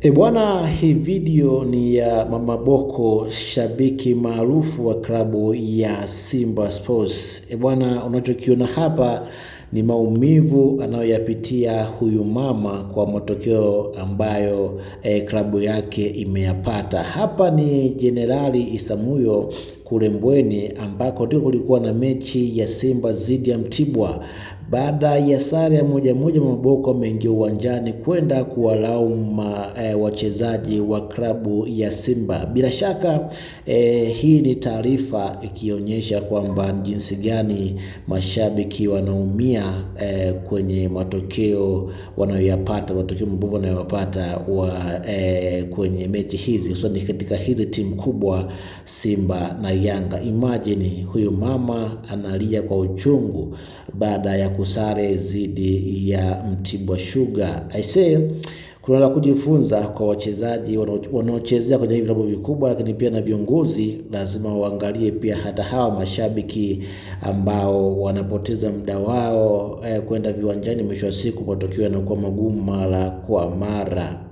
Bwana, hii video ni ya Mama Bocco, shabiki maarufu wa klabu ya Simba Sports. Bwana, unachokiona hapa ni maumivu anayoyapitia huyu mama kwa matokeo ambayo klabu yake imeyapata. Hapa ni Jenerali Isamuhyo kule Mbweni ambako ndio kulikuwa na mechi ya Simba dhidi ya Mtibwa. Baada ya sare ya 1-1, Mama Bocco ameingia uwanjani kwenda kuwalaumu wachezaji wa klabu ya Simba. Bila shaka hii ni taarifa ikionyesha kwamba jinsi gani mashabiki wanaumia kwenye matokeo wanayoyapata, matokeo mabovu wanayopata kwenye mechi hizi, hususan katika hizi timu kubwa Simba na Yanga. Imagine huyu mama analia kwa uchungu baada ya kusare dhidi ya Mtibwa Sugar. I say kuna la kujifunza kwa wachezaji wanaochezea kwenye vilabu vikubwa, lakini pia na viongozi lazima waangalie pia hata hawa mashabiki ambao wanapoteza muda wao kwenda viwanjani, mwisho wa siku matokeo yanakuwa magumu mara kwa mara.